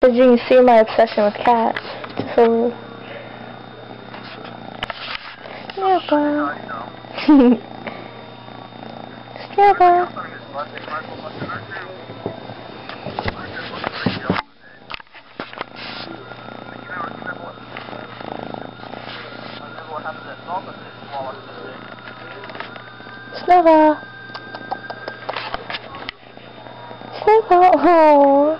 As you can see, my obsession with cats. So, Snowball. Snowball. Snowball. Snowball. Oh.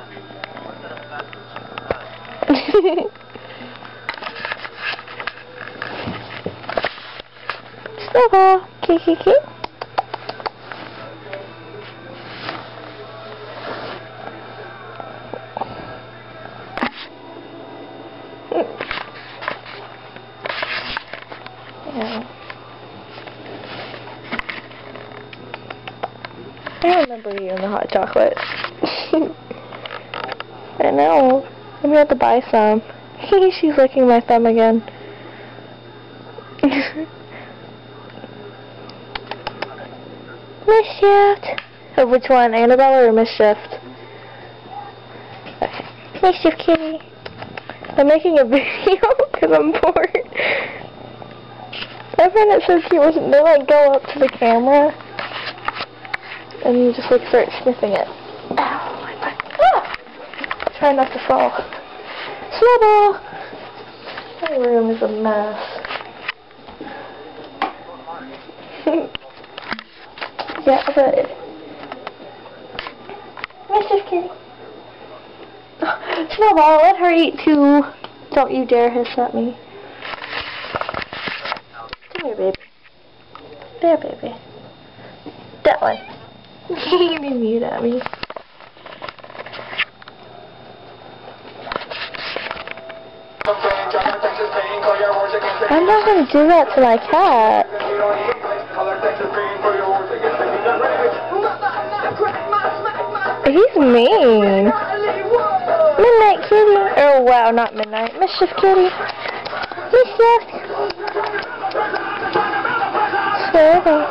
Snowball. Kiki. Yeah. I remember you and the hot chocolate. I know. I'm gonna have to buy some. She's licking my thumb again. Mischief! Oh, which one? Annabelle or Mischief? Okay. Mischief kitty. I'm making a video because I'm bored. I find it so cute when they like go up to the camera and you just like start sniffing it. Ow, my butt. Ah! Try not to fall. Snowball! My room is a mess. Yeah, but Mischief kitty. Snowball, let her eat too. Don't you dare hiss at me. Come here, baby. There, baby. That one. You be mute at me. I'm not gonna do that to my cat. He's mean. Midnight kitty. Oh wow, not midnight. Mischief kitty. Mischief. Snowball.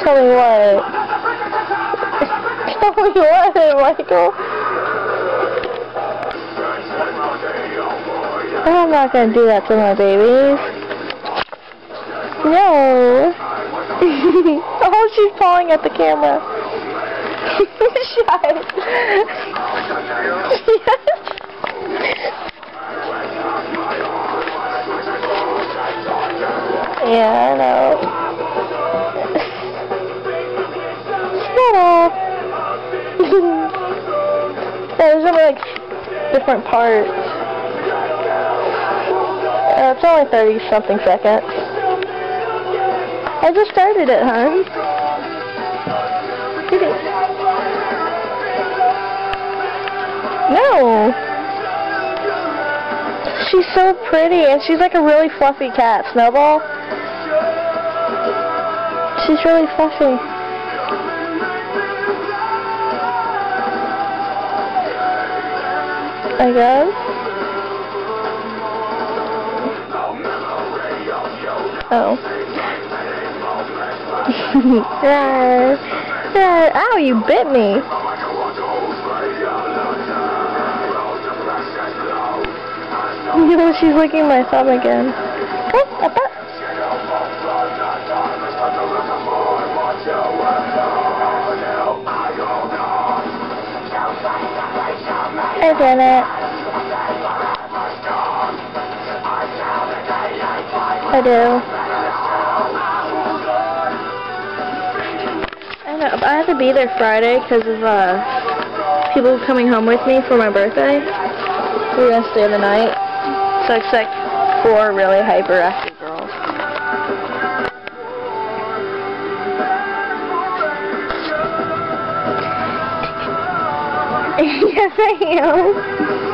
Tell me what. Tell me what, Michael. I'm not gonna do that to my babies. No. Oh, she's pawing at the camera. Shut. Yeah, I know. Shut up. There's only like different parts. It's only 30-something seconds. I just started it, hon. No. She's so pretty, and she's like a really fluffy cat, Snowball. She's really fluffy. I guess. Oh. Ow, you bit me. She's licking my thumb again. Hey, Janet. I do. I know, but I have to be there Friday because of people coming home with me for my birthday. We're gonna stay the night. So it's like 4 really hyperactive girls. Yes, I am.